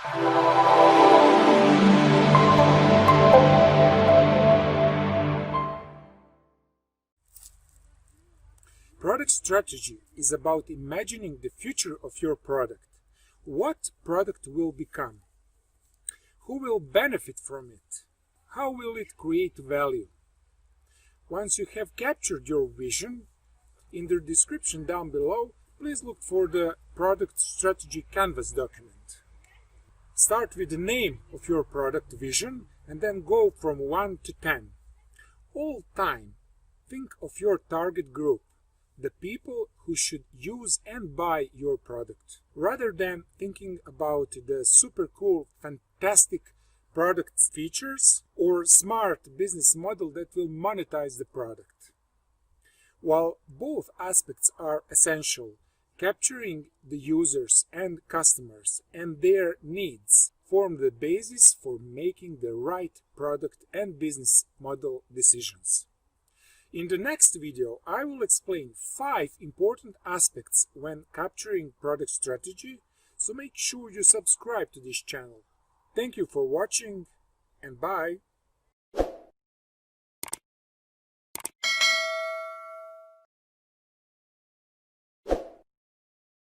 Product strategy is about imagining the future of your product. What product will become? Who will benefit from it? How will it create value? Once you have captured your vision, in the description down below, please look for the Product Strategy Canvas document. Start with the name of your product vision and then go from 1 to 10. All time, think of your target group, the people who should use and buy your product, rather than thinking about the super cool, fantastic product features or smart business model that will monetize the product. While both aspects are essential, capturing the users and customers and their needs form the basis for making the right product and business model decisions. In the next video, I will explain 5 important aspects when capturing product strategy, so make sure you subscribe to this channel. Thank you for watching, and bye!